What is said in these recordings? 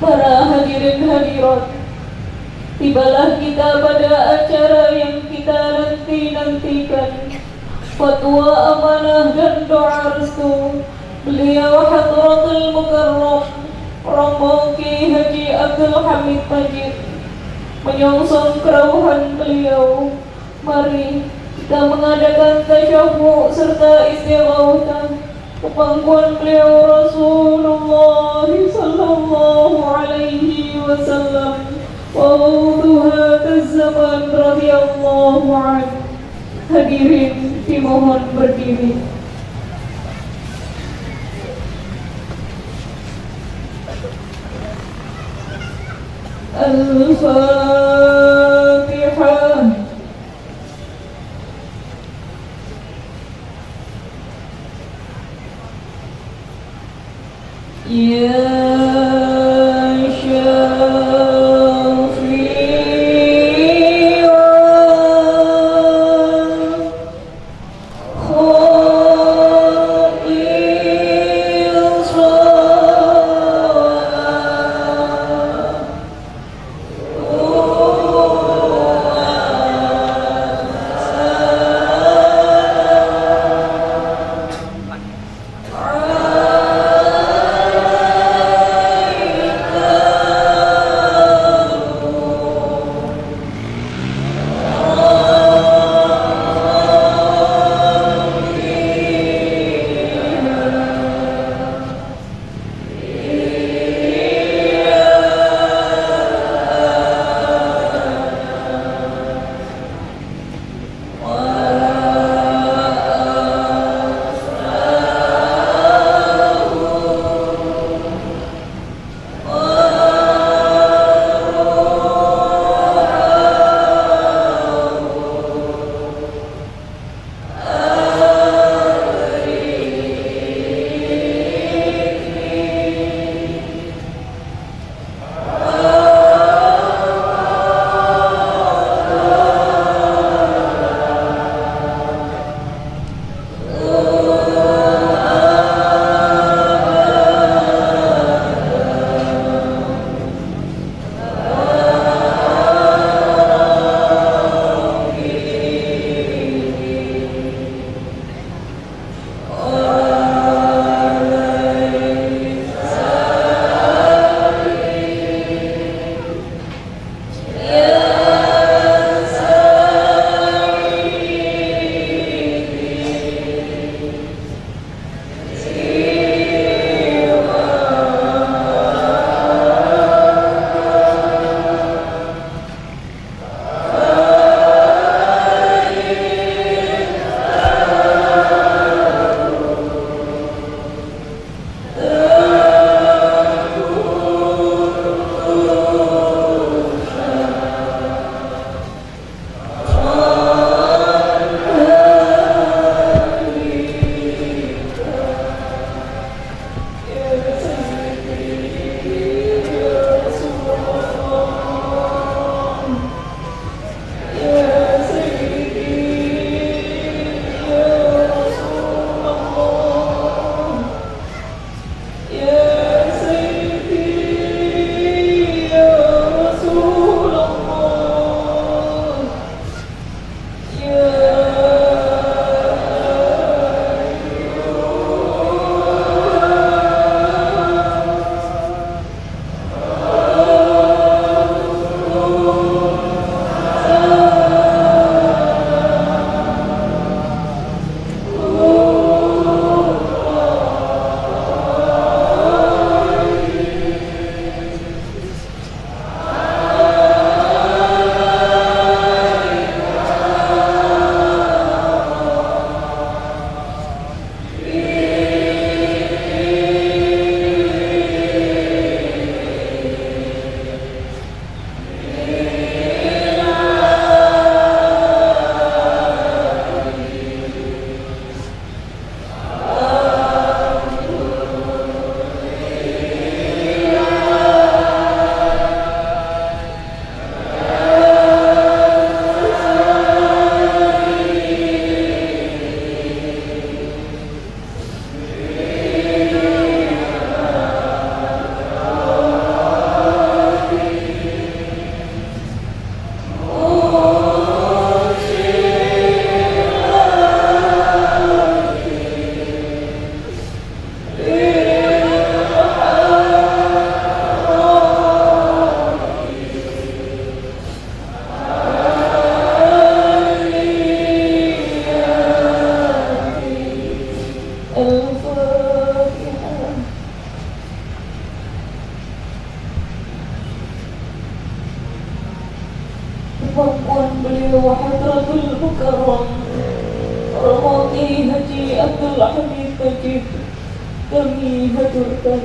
Para hadirin hadirat, tibalah kita pada acara yang kita nanti-nantikan, fatwa amanah dan doa restu beliau Hadratul Mukarram Romo Ki Haji Abdul Hamid Majid. Menyongsong kerawuhan beliau, mari kita mengadakan tasyahud serta istighatsah kepangkuan beliau Rasulullah sallallahu alaihi wasallam wa wuduha zaman radhiyallahu anhu. Hadirin dimohon berdiri. Al-Fatihah. Ya Syafi'an kemampuan beliau Hadratul Mukarram Romo-Kiai Haji Abdul Hamid Najib kami haturkan.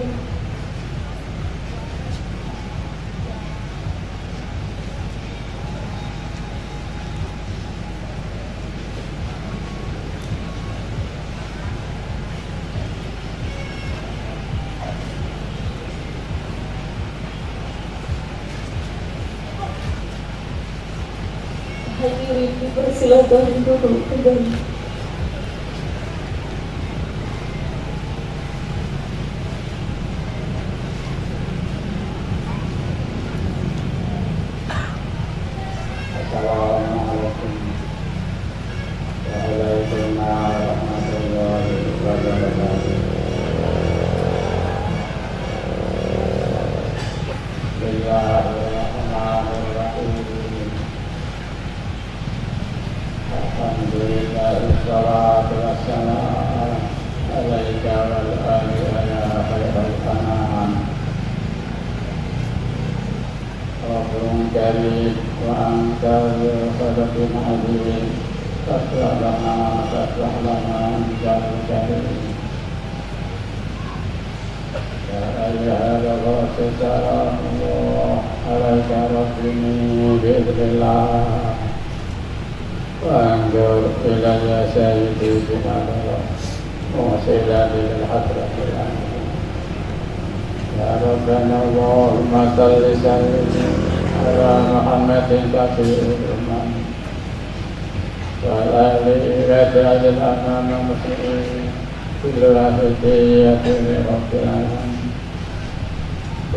Hadirin dipersilakan duduk kembali. Assalamualaikum warahmatullahi wabarakatuh. Bismillahirrahmanirrahim. Alhamdulillah, wassalatu wassalamu alaika wa ala khairil anam. Rabbun karim wa anta sadaqun azim. Taslah lana jalal karim. Ya ayyuhal rasul sallallahu alaika rabbini bi'idhnillah. وأنظر إلى سيدي بمالك وسيلتي للحضرة العالمين. يا ربنا اللهم صل وسلم على محمد شفيع الأمم وعلى آله واجعل الأمام المسلمين كل هدية لرب العالمين.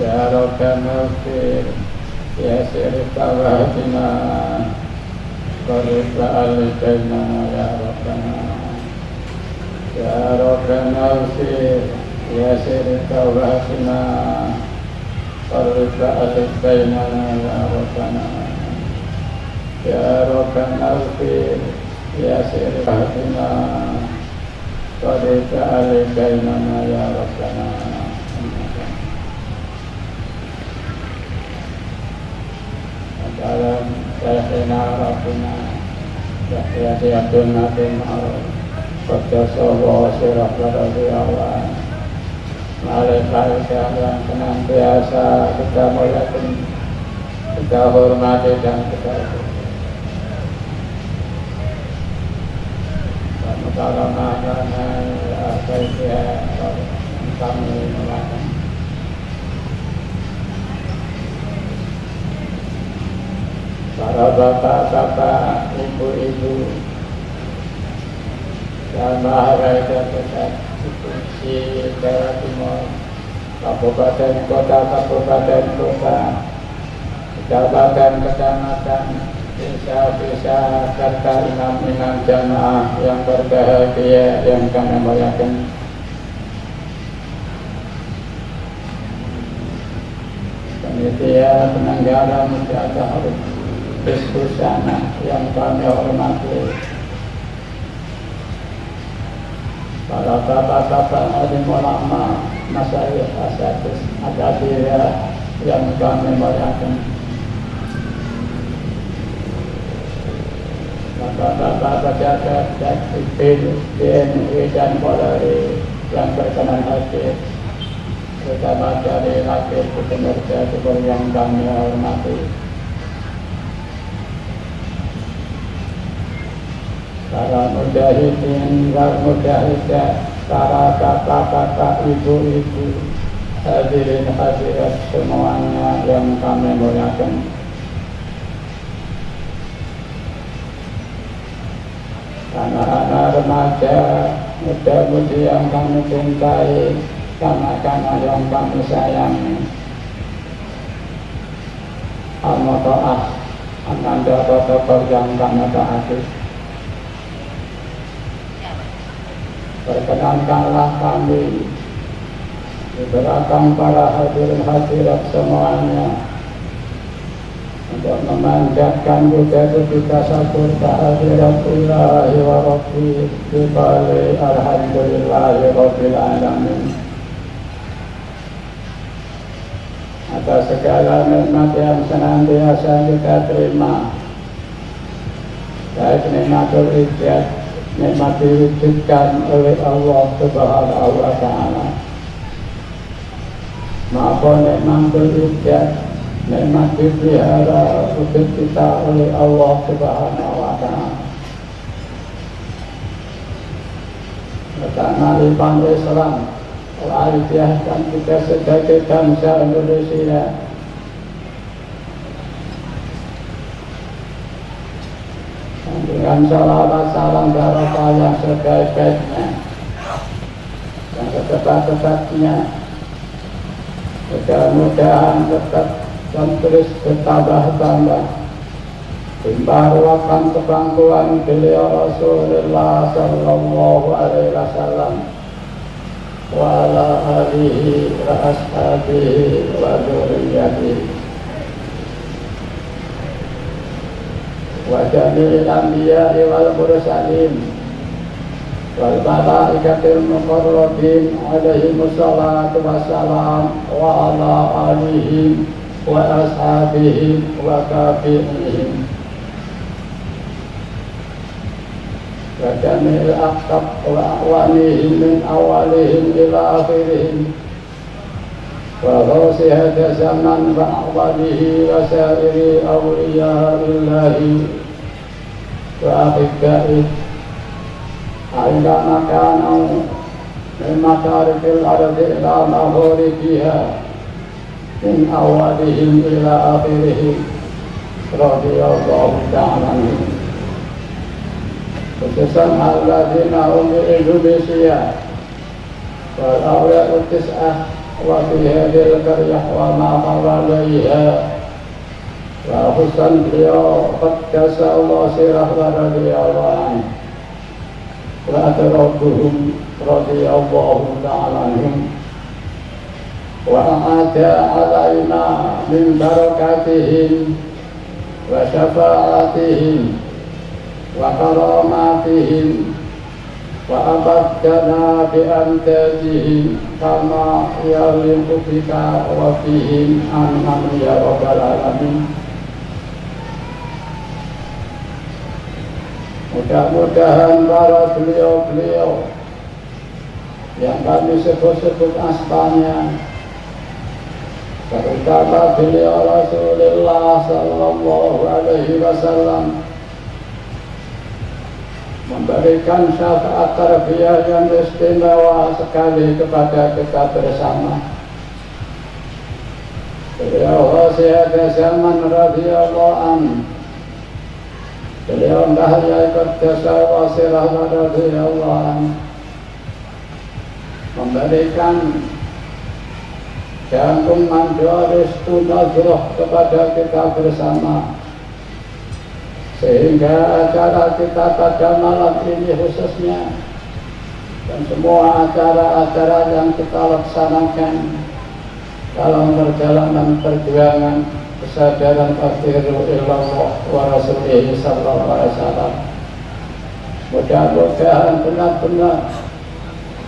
يا ربنا اغفر يسر توبتنا قرب علينا يا ربنا. يا ربنا اغفر يسر توبتنا قرب علينا يا ربنا. يا ربنا اغفر يسر توبتنا قرب علينا يا ربنا. Dalam Syekhina Rabbina Yahya Abdul Nadim Al-Qaddasallahu Sirah Radiyallahu Malaikat yang senantiasa kita muliakan, kita hormati dan kita Mukarramahkan Sayyidina kami melakukan para bapak-bapak, ibu-ibu, dan maharaja besar institusi Jawa Timur, kabupaten kota, kecamatan, desa-desa, serta imam-imam jamaah yang berbahagia yang kami muliakan. Panitia penyelenggara Musyawarah Diskusiana yang kami hormati, para bapak-bapak alim ulama, masyayikh asatidz, akabirah yang kami muliakan, bapak-bapak pejabat dan sipil TNI dan Polri yang berkenan hadir, terutama dari wakil gubernur Jawa Timur yang kami hormati, para mujahidin wal mujahidah, para bapak-bapak, ibu-ibu, hadirin hadirat semuanya yang kami muliakan. Anak-anak remaja, muda-mudi yang kami cintai, kanak-kanak yang kami sayangi, al-muto'ah, ananda protokol yang kami taati, perkenankanlah kami di belakang para hadirin hadirat semuanya untuk memanjatkan juga kita syukur kehadiratullah wa rabbi bibali alhamdulillahi rabbil alamin atas segala nikmat yang senantiasa kita terima baik nikmatul ijaz, nikmat diwujudkan oleh Allah Subhanahu wa Ta'ala, maupun nikmatul ijaz, nikmat dipelihara wujud kita oleh Allah Subhanahu wa Ta'ala. Karena liban Islam, dan kita sebagai bangsa Indonesia dengan salawat salam barakah yang sebaik-baiknya dan setepat-tepatnya, mudah-mudahan tetap dan terus bertambah-tambah membawakan kebangkuan beliau Rasulullah sallallahu alaihi wasallam wa ala alihi wa ashabihi wa dzurriyyatihi wa jami'il anbiya'i wal mursalin wal malaikatil muqarrabin alaihimus salatu wassalam wa ala alihi wa ashabihi wa tabi'ihim wa jami'il aqtab wa a'wanihim min awalihim ila akhirihim wa ghawsi hadha zaman wa a'walihi wa sa'iri awliyaillahi wa akhidaihi aina makanu min masyarikil ardi ila maghribiha min awalihim ila akhirihim radhiyallahu ta'ala anhum. Khususan alladzina hum di Indonesia wal awliya'u tis'ah wa fi hadhil qaryah wa ma hawalaiha wa khususan beliau qaddasa Allah sirah wa radhiyallahu anhu wa atrabuhum radhiyallahu ta'ala anhum wa a'ada alaina min barakatihim wa syafa'atihim wa karamatihim wa abadana bi amdadihim kama yaliqu bika wa fihim aman ya rabbal alamin. Mudah-mudahan para beliau-beliau yang kami sebut-sebut asmanya, terutama beliau Rasulullah sallallahu alaihi wasallam, memberikan syafaat tarbiyah yang istimewa sekali kepada kita bersama. Beliau wasiat zaman radhiyallahu anhu, beliau Dahya Qaddasa wasirah radhiyallahu anhu, memberikan jantung mandoris tunadroh kepada kita bersama, sehingga acara kita pada malam ini khususnya dan semua acara-acara yang kita laksanakan dalam perjalanan perjuangan kesadaran akhirul ilallah wa rasulih sallallahu alaihi wasallam, mudah-mudahan benar-benar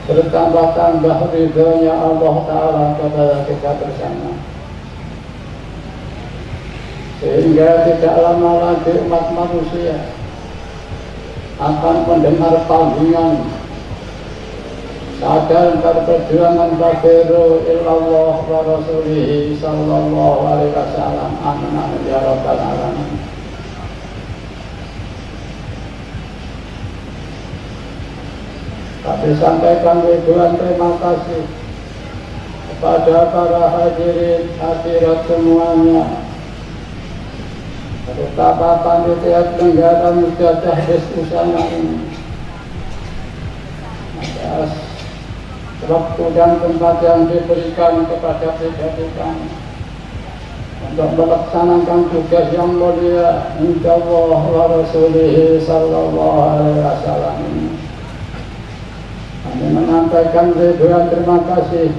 bertambah-tambah ridhonya Allah Ta'ala kepada kita bersama, sehingga tidak lama lagi umat manusia akan mendengar panggilan sadar perjuangan bagiru illallah wa rasulihi sallallahu alaihi wasallam. Amin ya rabbal alamin. Kami sampaikan ribuan terima kasih kepada para hadirin hadirat semuanya, terutama panitia penyelenggara mujadah diskusinya ini, atas waktu dan tempat yang diberikan kepada pribadi kami untuk melaksanakan tugas yang mulia insyaallah wa rasulih sallallahu alaihi wasallam ini. Kami menyampaikan ribuan terima kasih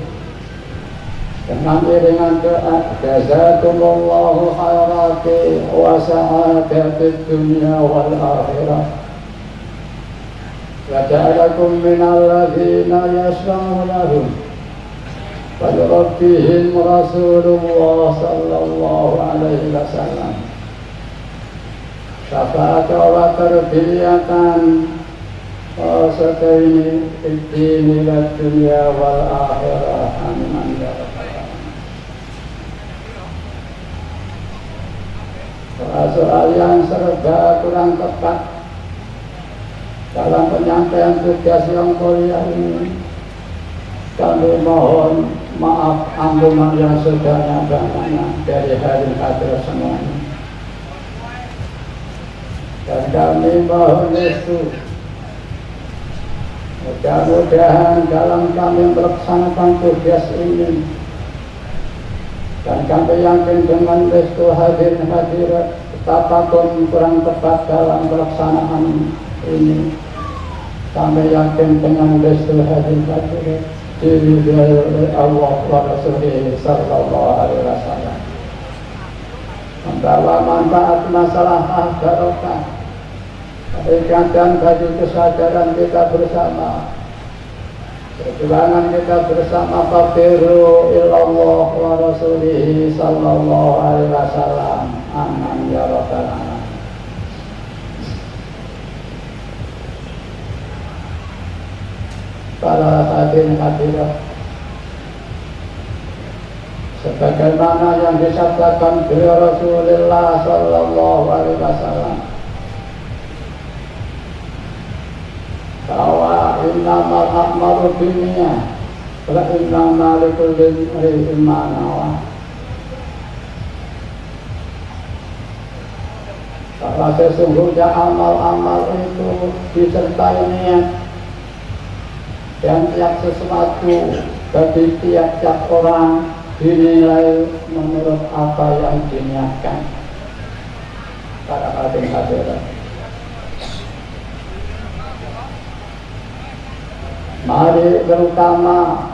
dengan iringan doa, jazakumullahu khairati wa sa'adatid dunya wal akhirah wa ja'alakum minal ladzina yashfa'unahum wa rabbihim rasulullah sallallahu alaihi wasallam. Syafaat wa tarbiyatan wasataini fiddini lad dunya wal akhirah. Amin ya rabbal alamin. Soal yang serba kurang tepat dalam penyampaian tugas yang mulia ini, kami mohon maaf ampunan yang sebanyak-banyaknya dari hadirin hadirat semuanya. Dan kami mohon restu, mudah-mudahan dalam kami melaksanakan tugas ini, dan kami yakin dengan restu hadirin hadirat betapapun kurang tepat dalam pelaksanaan ini, kami yakin dengan restu hadirin hadirat diridhoi oleh Allah wa Rasulih sallallahu alaihi wasallam, membawa manfaat masalah barokah, ikatan bagi kesadaran kita bersama, perjuangan kita bersama. Fafiru ilallah wa Rasulih sallallahu alaihi wasallam. Amin ya rabbal alamin. Para hadirin hadirat, sebagaimana yang disabdakan beliau Rasulullah sallallahu alaihi wasallam bahwa innamal a'malu binniyat wa innamal likulli imrin ma nawa. Bahwa sesungguhnya amal-amal itu disertai niat, dan tiap sesuatu bagi tiap-tiap orang dinilai menurut apa yang diniatkan. Para hadirin hadirat, mari terutama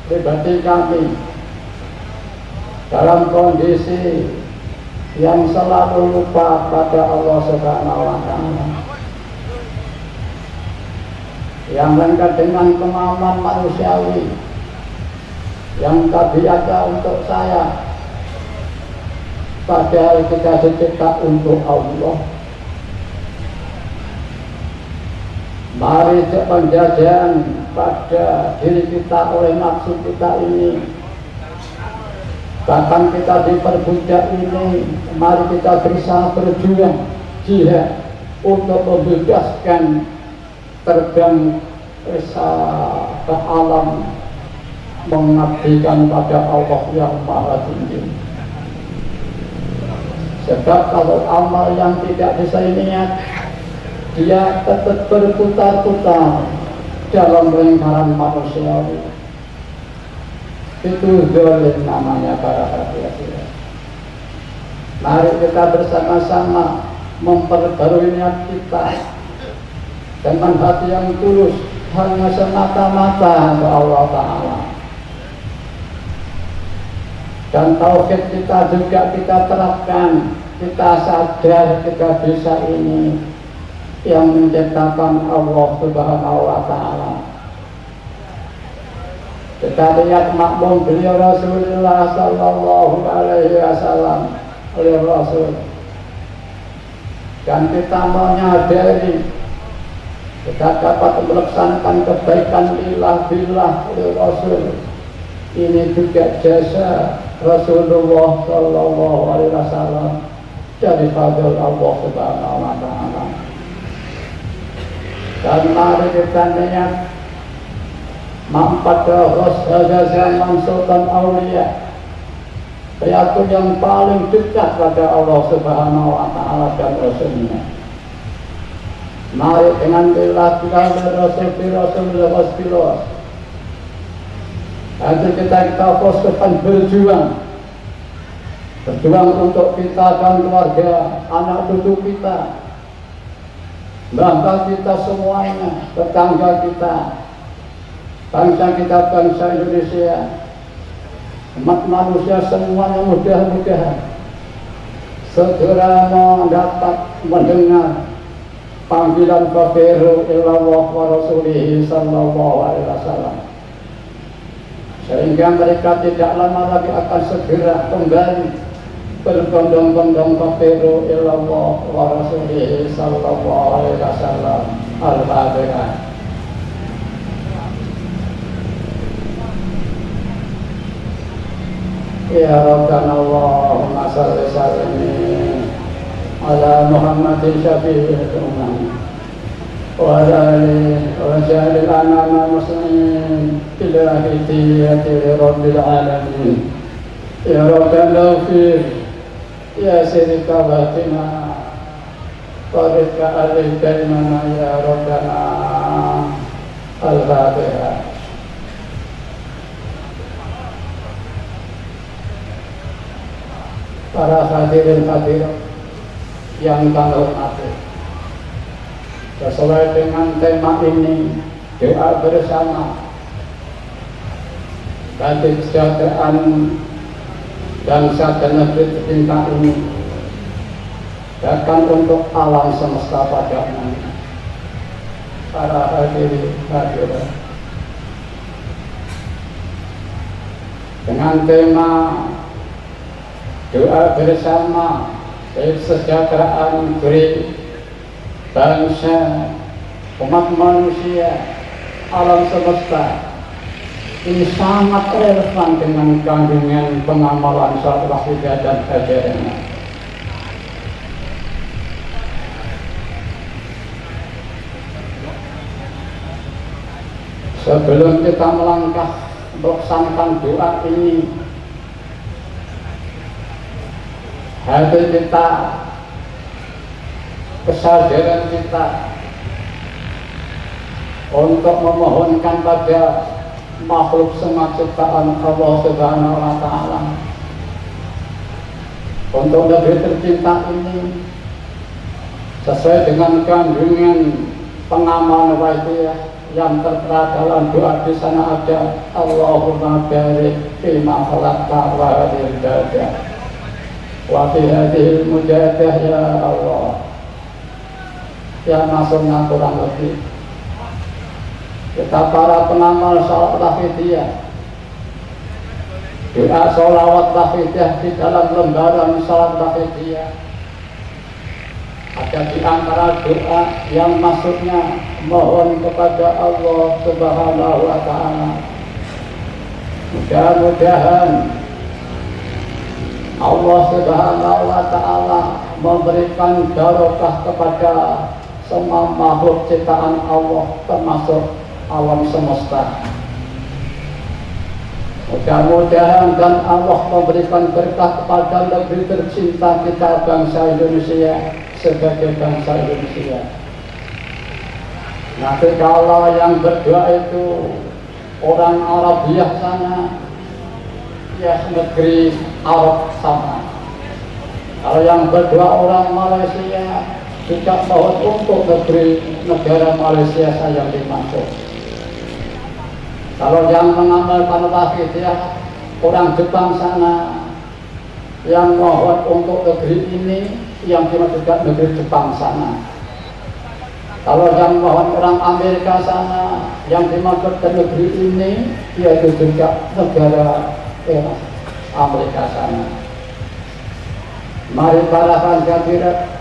pribadi kami dalam kondisi yang selalu lupa pada Allah Subhanahu wa Ta'ala, yang lengkap dengan kemampuan manusiawi yang tabiatnya untuk saya, padahal kita dicipta untuk Allah. Mari penjajahan pada diri kita oleh nafsu kita ini, bahkan kita diperbudak ini, mari kita berusaha berjuang jihad untuk membebaskan terbang ke alam, mengabdikan pada Allah yang Maha Tinggi. Sebab kalau amal yang tidak disayangkan, dia tetap berputar-putar dalam lingkaran manusiawi. Itu zalim namanya, para hadirin. Mari kita bersama-sama memperbarui niat kita dengan hati yang tulus, hanya semata-mata ke Allah Ta'ala. Dan tauhid kita juga kita terapkan, kita sadar kita bisa ini yang menciptakan Allah Subhanahu wa Ta'ala. Kita lihat makmum beliau Rasulullah sallallahu alaihi wasallam oleh Rasul, dan kita menyadari kita dapat melaksanakan kebaikan billah oleh Rasul. Ini juga jasa Rasulullah sallallahu alaihi wasallam dari fadl Allah Subhanahu wa Ta'ala. Dan mari kita niat pada Rasul zaman Sultan Aulia, yaitu yang paling dekat pada Allah Subhanahu wa Ta'ala dan Rasulnya. Mari dengan billah Rasul nanti kita fokuskan berjuang untuk kita dan keluarga, anak cucu kita, bangsa kita semuanya, tetangga kita, bangsa kita, bangsa Indonesia, umat manusia semuanya, mudah-mudahan segera mendapat mendengar panggilan fafiru ilallah wa Rasulih sallallahu alaihi wasallam, sehingga mereka tidak lama lagi akan segera kembali berbondong-bondong kafiru ilallah wa rasulihi sallallahu alaihi wasallam. Al-Fatihah. Ya Rabbana Allahumma salli sallim ala Muhammadin syafi'il umam wa ala alihi wa sahbihi anama muslimin ila hidayati rabbil alamin. Ya Rabbana fir ya sirika batina qarika alaika imana ya Rabbana. Al-Fatihah. Para hadirin hadirat yang kami hormati, sesuai dengan tema ini, doa bersama bagi kesejahteraan bangsa dan negeri tercinta ini, bahkan untuk alam semesta pada umumnya. Para hadirin hadirat, dengan tema doa bersama kesejahteraan negeri, bangsa, umat manusia, alam semesta, ini sangat relevan dengan kandungan pengamalan salat wahidah dan ajarannya. Sebelum kita melangkah melaksanakan doa ini, hati kita, kesadaran kita untuk memohonkan pada makhluk semua ciptaan Allah Subhanahu wa Ta'ala untuk negeri tercinta ini sesuai dengan kandungan pengamal wajibah yang tertera dalam doa. Di sana ada Allahumma barik fima khalaqta wa hadhihi dadah wa fi hadhihi mujadah ya Allah. Ya maksudnya kurang lebih kita para pengamal salat wahidiyah, doa sholawat wahidiyah di dalam lembaran salat wahidiyah ada di antara doa yang maksudnya mohon kepada Allah Subhanahu wa Ta'ala. Mudah-mudahan Allah Subhanahu wa Ta'ala memberikan barokah kepada semua makhluk ciptaan Allah termasuk alam semesta. Mudah-mudahan dan Allah memberikan berkah kepada negeri tercinta kita, bangsa Indonesia, sebagai bangsa Indonesia. Nanti kalau yang berdoa itu orang Arabiah sana, ya negeri Arab sana. Kalau yang berdoa orang Malaysia, juga mohon untuk negara Malaysia saya yang dimaksud. Kalau yang mengamalkan wahidiyah orang Jepang sana, yang mohon untuk negeri ini, yang dimaksud juga negeri Jepang sana. Kalau yang mohon orang Amerika sana, yang dimaksud negeri ini, yaitu juga negara Amerika sana. Mari para hadirat,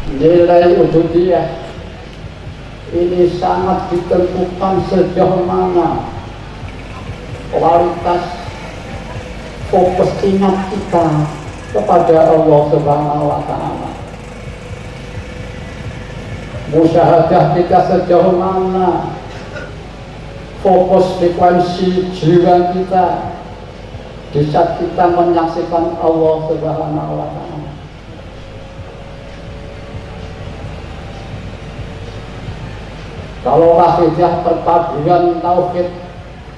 nilai ubudiyah ini sangat ditentukan sejauh mana kualitas fokus ingat kita kepada Allah Subhanahu wa Ta'ala. Musyahadah kita sejauh mana fokus frekuensi jiwa kita di saat kita menyaksikan Allah Subhanahu wa Ta'ala. Kalau wahidiyah perpaduan tauhid,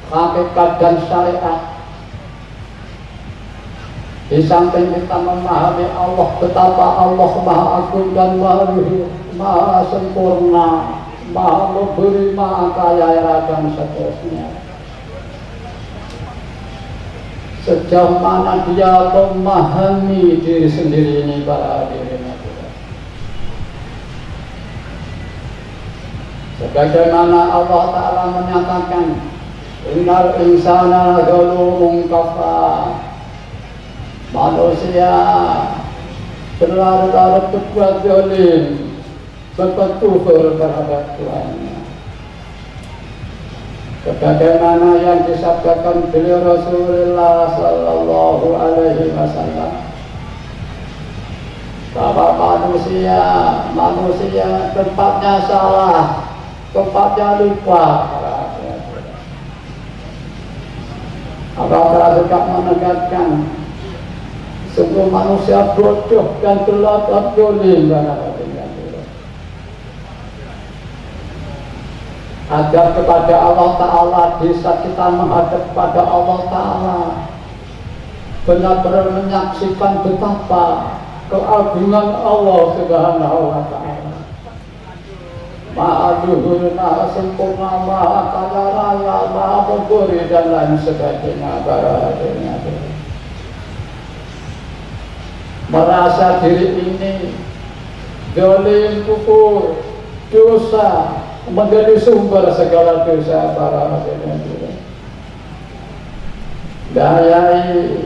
hakikat dan syariat, di samping kita memahami Allah, betapa Allah Maha Agung dan Maha Sempurna, Maha memberi, Maha kaya dan seterusnya. Sejauh mana dia memahami diri sendiri ini, para hadirin. Sebagaimana Allah Ta'ala menyatakan, innal insana zalumun kafar, manusia berlarut-larut berbuat zalim, berbuat kufur terhadap Tuhannya. Sebagaimana yang disabdakan beliau Rasulullah Sallallahu Alaihi Wasallam, bahwa manusia tempatnya salah, tempatnya lupa. Apakah juga menegaskan sungguh manusia bodoh dan berlaku zalim. Agar kepada Allah Ta'ala, di saat kita menghadap kepada Allah Ta'ala, benar-benar menyaksikan betapa keagungan Allah Subhanahu wa Ta'ala. Maha luhur, maha sempurna, maha kaya raya, maha memberi dan lain sebagainya. Merasa diri ini zalim, kufur, dosa, menjadi sumber segala dosa para hadirin. Dayai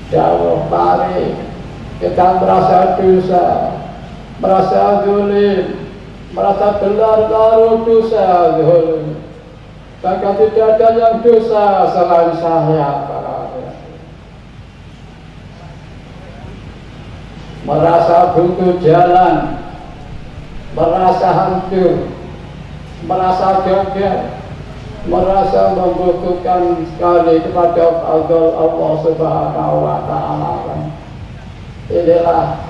jauh pari kita merasa dosa, merasa zalim, merasa gelar-gelar dosa zalim. Maka tidak ada yang dosa selain saya para hadirin. Merasa buntu jalan, merasa hancur, merasa gagal, merasa membutuhkan sekali kepada Allah Subhanahu wa Ta'ala. Inilah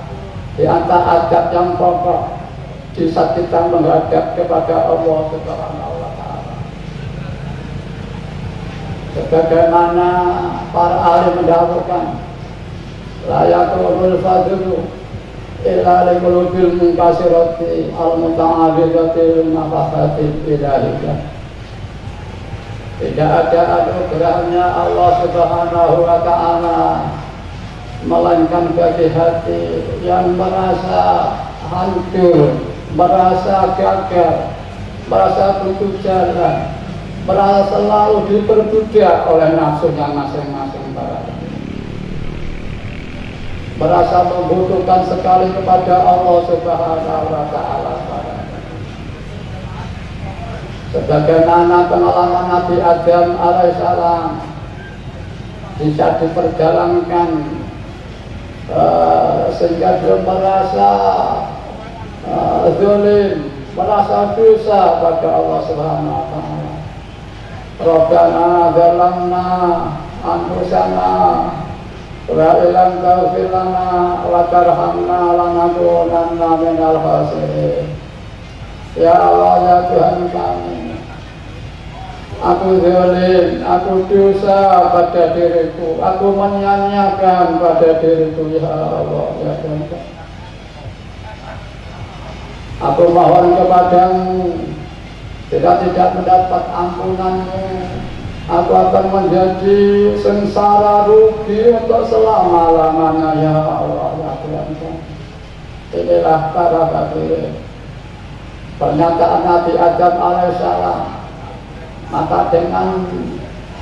di antara adab yang pokok di saat kita menghadap kepada Allah Subhanahu wa Ta'ala. Sebagaimana para ahli mendahulukan, la yaqulul fadlu illa liqulubil munkasirati al-muta'abidatil nafahatil ilahiyah. Tidak ada anugerahnya Allah Subhanahu wa Ta'ala melainkan bagi hati yang merasa hancur, merasa gagal, merasa putus jalan, merasa selalu diperbudak oleh nafsunya masing-masing para, merasa membutuhkan sekali kepada Allah Subhanahu wa Ta'ala. Sebagaimana pengalaman Nabi Adam alaihissalam bisa diperjalankan sehingga dia merasa zalim, merasa dosa pada Allah Subhanahu wa Ta'ala. Rabbana zalamna anfusana wa illam taghfir lana wa tarhamna lanakunanna minal khasirin. Ya Allah, ya Tuhan kami, aku zalim, aku dosa pada diriku, aku menyanyiakan pada diriku, ya Allah, ya Tuhan. Aku mohon kepadamu, jika tidak mendapat ampunanmu, aku akan menjadi sengsara rugi untuk selama-lamanya, ya Allah, ya Tuhan. Inilah para hadirin pernyataan Nabi Adam alaihissalam. Maka dengan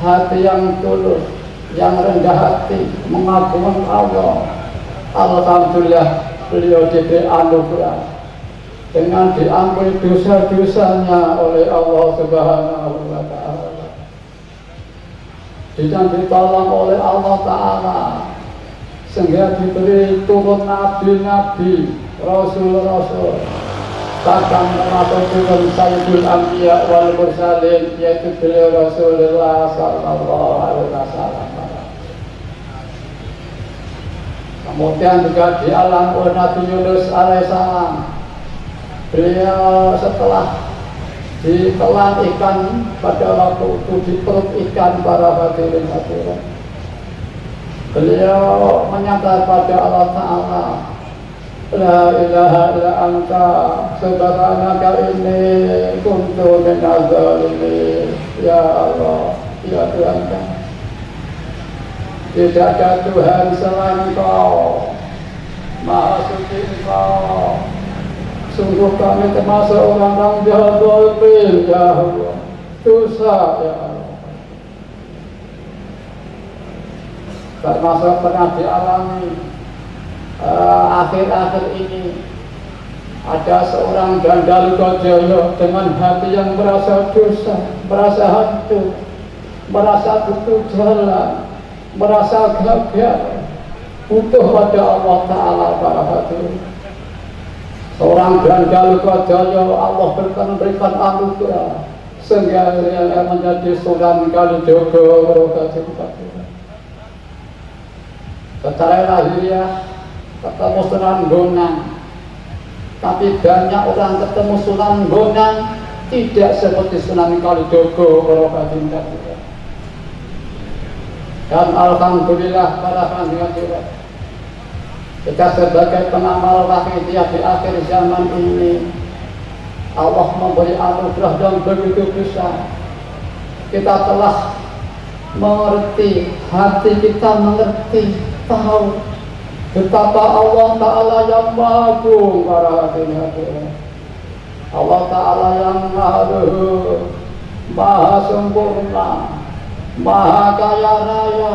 hati yang tulus, yang rendah hati, mengagungkan Allah, alhamdulillah beliau diberi anugerah dengan diampuni dosa-dosanya oleh Allah Subhanahu wa Ta'ala, dan ditolong oleh Allah Ta'ala, sehingga diberi turun nabi-nabi, rasul-rasul, bahkan termasuk turun Sayyidul Anbiya wal Mursalin, yaitu beliau Rasulullah Sallallahu Alaihi Wasallam. Kemudian juga di alam Nabi Yunus alaihissalam, beliau setelah ditelan ikan pada waktu itu di perut ikan para hadirin, beliau menyatakan pada Allah Ta'ala, la ilaha illa anta subhanaka inni kuntu minadz zalimin. Ya Allah, ya Tuhan kami, tidak ada Tuhan selain Engkau, Maha Suci Engkau. Sungguh kami termasuk orang-orang jahat zalim, ya Allah, dosa, ya Allah. termasuk pernah dialami akhir-akhir ini. Ada seorang Gandali Kojoyo dengan hati yang merasa dosa, merasa hantu, merasa butuh jalan, merasa gagal, butuh pada Allah Ta'ala para hadirin. Seorang Gandali Kojoyo Allah berikan anugerah sehingga yang menjadi Sunan Kalijogo secara lahiriah ketemu Sunan Bonang. Tapi banyak orang ketemu Sunan Bonang tidak seperti Sunan Kalijogo dan alhamdulillah para hadirin, kita sebagai pengamal wahidiyah di akhir zaman ini Allah memberi anugerah yang begitu besar. Kita telah mengerti, hati kita mengerti, tahu betapa Allah Ta'ala yang maha agung para hadirin. Allah Ta'ala yang maha luhur, maha sempurna, maha kaya raya,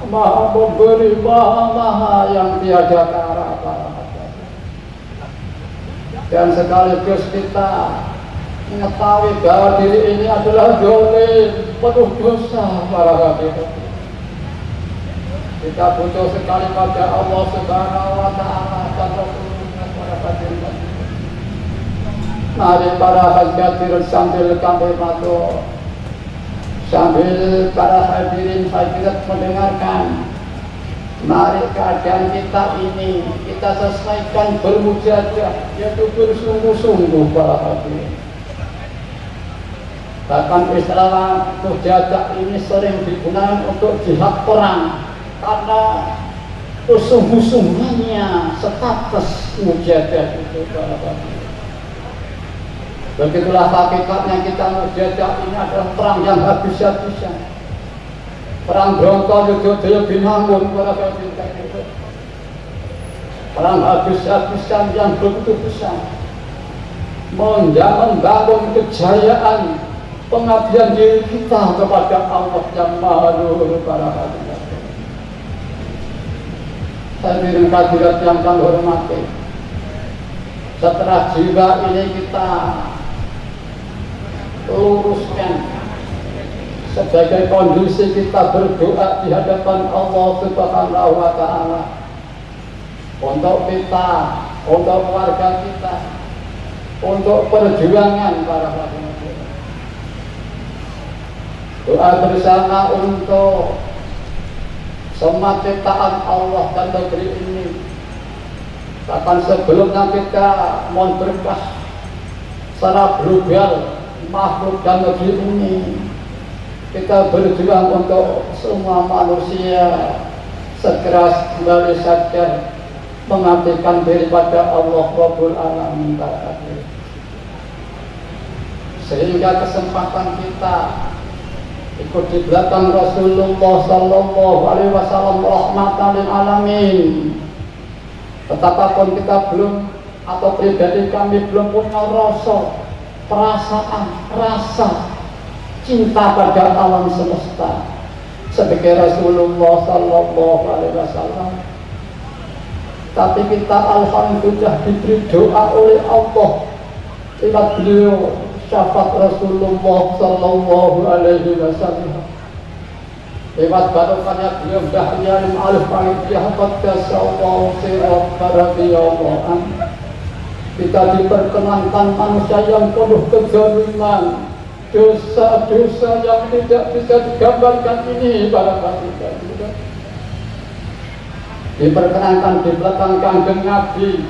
maha memberi, maha yang tiada tara para hadirin. Dan sekaligus kita mengetahui bahwa diri ini adalah zalim, penuh dosa para hadirin. Kita butuh sekali pada Allah Subhanahu wa Ta'ala dan Rasulullah para hadirin. Mari para hadirin sambil kami matur, sambil para hadirin mendengarkan. Mari keadaan kita ini kita selesaikan bermujahadah, yaitu bersungguh-sungguh para hadirin. Bahkan istilah mujahadah ini sering digunakan untuk jihad perang. Karena sungguh-sungguhnya status mujahadah itu para hadirin. Begitulah hakikatnya kita mujahadah ini adalah perang yang habis-habisan. Perang Bronto-Yudhoyono Binangun para hadirin. Perang habis-habisan yang begitu besar. Membangun kejayaan pengabdian diri kita kepada Allah yang Maha Luhur para hadirin. Hadirin hadirat yang kami hormati, setelah jiwa ini kita luruskan sebagai kondisi kita berdoa di hadapan Allah Subhanahu wa Ta'ala untuk kita, untuk keluarga kita, untuk perjuangan para hadirin. Doa bersama untuk semua ciptaan Allah dan negeri ini. Bahkan sebelumnya kita mohon berkah secara global makhluk dan negeri ini, kita berjuang untuk semua manusia segera kembali sadar mengabdikan diri pada Allah Rabbul Alamin. Sehingga kesempatan kita ikut di belakang Rasulullah Sallallahu Alaihi Wasallam rahmatan lil alamin. Betapapun kita belum atau pribadi kami belum punya perasaan, rasa cinta pada alam semesta sebagai Rasulullah Sallallahu Alaihi Wasallam, tapi kita alhamdulillah diberi doa oleh Allah lewat beliau syafaat Rasulullah Sallallahu Alaihi Wasallam, lewat barokahnya beliau Dahyalim Al-Faidiyah Qaddasallahu Sirah Barabiyallahu. Kita diperkenankan manusia yang penuh kezaliman, dosa-dosa yang tidak bisa digambarkan ini para hadirin. Diperkenankan di belakang kanjeng Nabi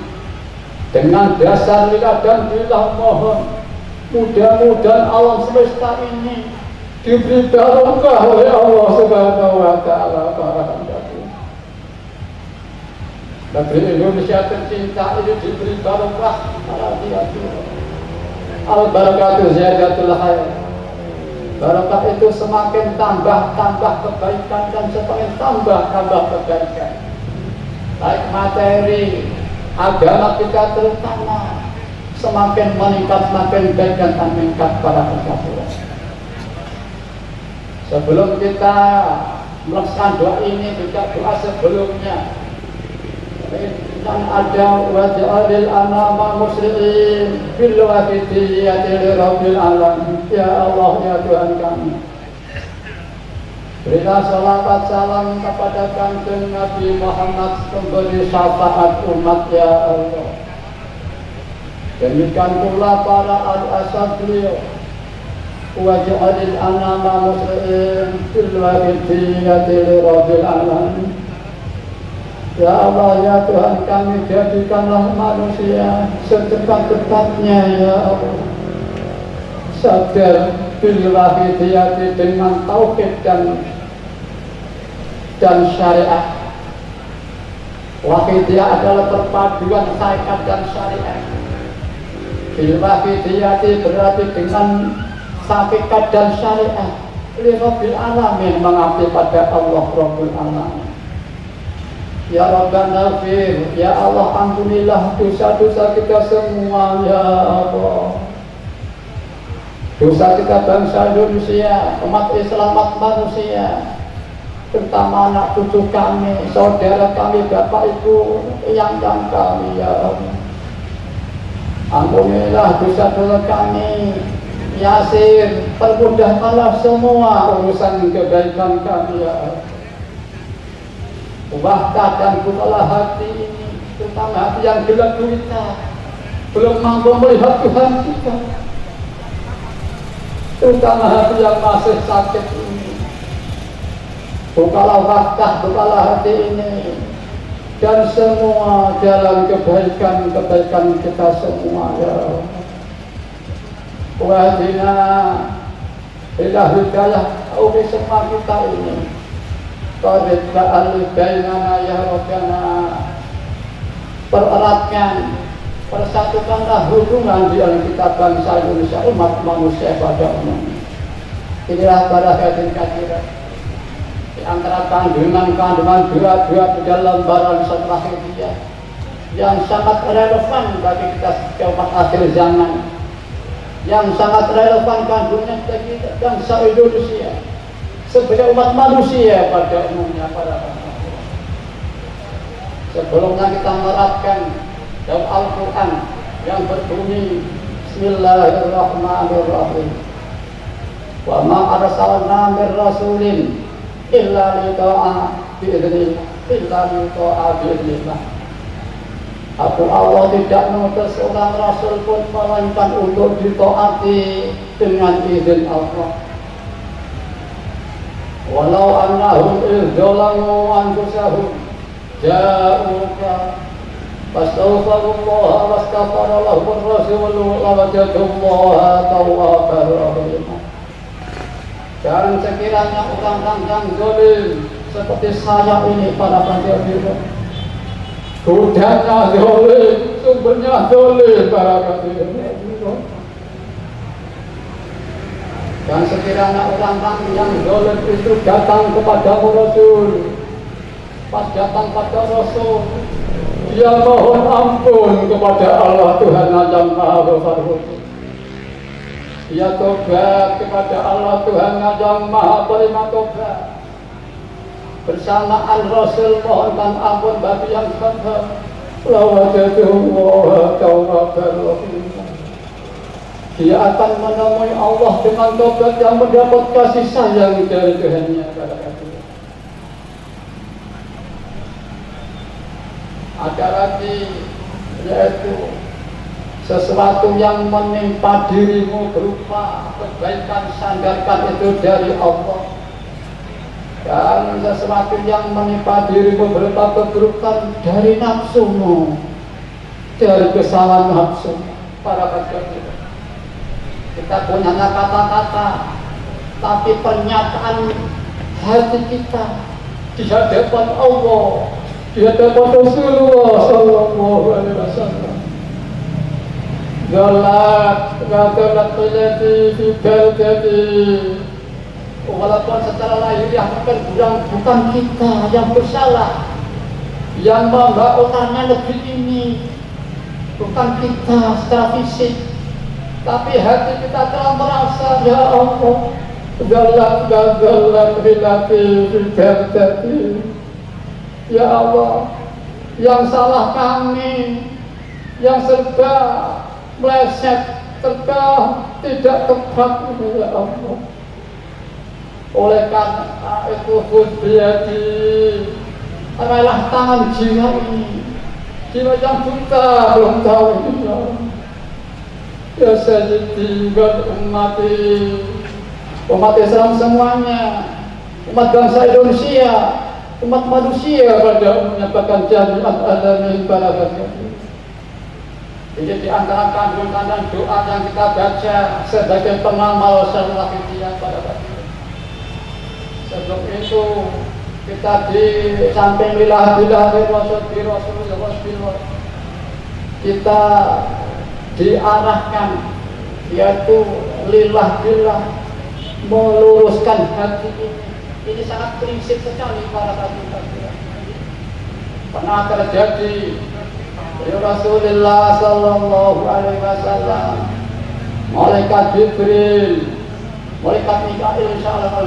dengan dasar lillah dan billah mohon mudah-mudahan alam semesta ini diberi barokah oleh Allah Subhanahu wa Ta'ala para hadirin. Negeri Indonesia tercinta ini diberi barokah para hadirin. Al-barakatuh ziyadatul khair. Barokah itu semakin tambah kebaikan dan semakin tambah kebaikan. Baik materi, agama kita terutama semakin meningkat, semakin baik dan meningkat para hadirin. Sebelum kita melaksanakan doa ini juga doa sebelumnya. Dan ada waj'alil anama muslimin bil waqtiyyati li rabbil alamin. Ya Allah, ya Tuhan kami, berilah salawat salam kepada Kanjeng Nabi Muhammad, pemberi syafaat umat, ya Allah. Demikian pula para al-asad beliau, waj'alil anama muslimin bil waqtiyyati li rabbil alamin. Ya Allah, ya Tuhan kami, jadikanlah manusia secepat-cepatnya, ya Allah, sadar bil wahidiyati, dengan tauhid dan syariat. Wahidiyah adalah perpaduan hakikat dan syariat. Bil wahidiyati berarti dengan hakikat dan syariat. Li rabbil alamin, mengabdi pada Allah Rabbul Alamin. Ya Rabbana fir, ya Allah ampunilah dosa-dosa kita semua, ya Allah. Dosa kita bangsa Indonesia, umat Islam, umat manusia, terutama anak cucu kami, saudara kami, bapak ibu yang kami, ya Allah. Ampunilah dosa-dosa kami, Yasir, permudahkanlah semua urusan kebaikan kami, ya Allah. Ubahkan dan bukalah hati ini, terutama hati yang gelap gulita, belum mampu melihat Tuhan kita, terutama hati yang masih sakit ini. Bukalah wakah, bukalah hati ini, dan semua jalan kebaikan kita semua, ya. Wahdina ila hidayah taufik semua kita ini. Qarib ba'al bainana ya Rabbana, pereratkan, persatukanlah hubungan di antara kita bangsa Indonesia, umat manusia pada umumnya. Inilah barakatin katsiran di antara kandungan-kandungan doa-doa di dalam lembaran setelah hidayah yang sangat relevan bagi kita umat akhir zaman, yang sangat relevan kandungan bagi bangsa Indonesia sebagai umat manusia pada umumnya, para manusia. Sebelumnya kita menerapkan dalam Al-Quran yang berbunyi Bismillahirrahmanirrahim. Wa ma arsalna mir rasulin illa lita'a bi'idznillah. Aku Allah tidak mengutus seorang rasul pun melainkan untuk ditaati dengan izin Allah. Walau annahum idzalamu anfusahum ja'uka fastaghfirullaha wastaghfara lahum ar-rasul lawajadullaha tawwabar rahim. Dan sekiranya orang-orang yang zalim seperti saya ini, para hadirin, godanya zalim, sumbernya zalim, para hadirin. Dan sekiranya orang-orang yang zalim itu datang kepada Rasul, pas datang pada Rasul, dia mohon ampun kepada Allah Tuhan yang Maha Besar. Dia tobat kepada Allah Tuhan yang Maha Penerima Tobat. Bersamaan Rasul mohonkan ampun bagi yang sabar. Lawajadullaha tawwabar rahim. Dia akan menemui Allah dengan tobat yang mendapat kasih sayang dari Tuhan-Nya. Ada lagi, yaitu sesuatu yang menimpa dirimu berupa kebaikan, sandarkan itu dari Allah. Dan sesuatu yang menimpa dirimu berupa keburukan dari nafsumu, dari kesalahan nafsu. Para hadirin, kita punya kata-kata, tapi pernyataan hati kita di hadapan Allah, di hadapan Rasulullah Sallallahu Alaihi Wasallam. Galat, galat terjadi di berdadi. Walaupun secara lahiriah bukan kita yang bersalah, yang membawa utama negeri ini, bukan kita secara fisik. Tapi hati kita telah merasa, ya Allah, Zallat hilati fitati. Ya Allah, yang salah kami, yang serba meleset, serba tidak tepat, ya Allah. Oleh karena itu khudbiyati, adalah tangan jiwa ini, jiwa yang buta belum tahu ini, ya Allah. Ya Sayyidi buat umat Islam semuanya, umat bangsa Indonesia, umat manusia pada menyatakan jami'at alamin balaghat. Ini di antara kandung-kandung doa yang kita baca sebagai pengamal syariat kita pada waktu itu. Sebelum itu kita di samping lillahi Rasulullah kita diarahkan yaitu lillah meluruskan hati ini. Ini sangat prinsip sekali para hati-hati. Pernah terjadi Rasulullah sallallahu alaihi wasallam, malaikat Jibril, malaikat Mikail insyaallah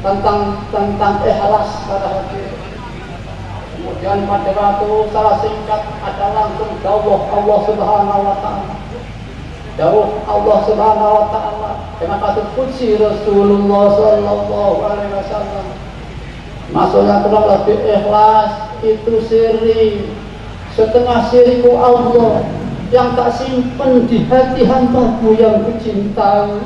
tentang ikhlas pada hati. Kemudian pada waktu salah singkat ada langsung dawuh Allah Subhanahu wa taala. Dawuh Allah Subhanahu wa taala dengan kata kunci Rasulullah sallallahu alaihi wasallam. Maksudnya kurang lebih ikhlas itu siri, setengah siriku Allah yang tak simpen di hati hambaku yang kucintai.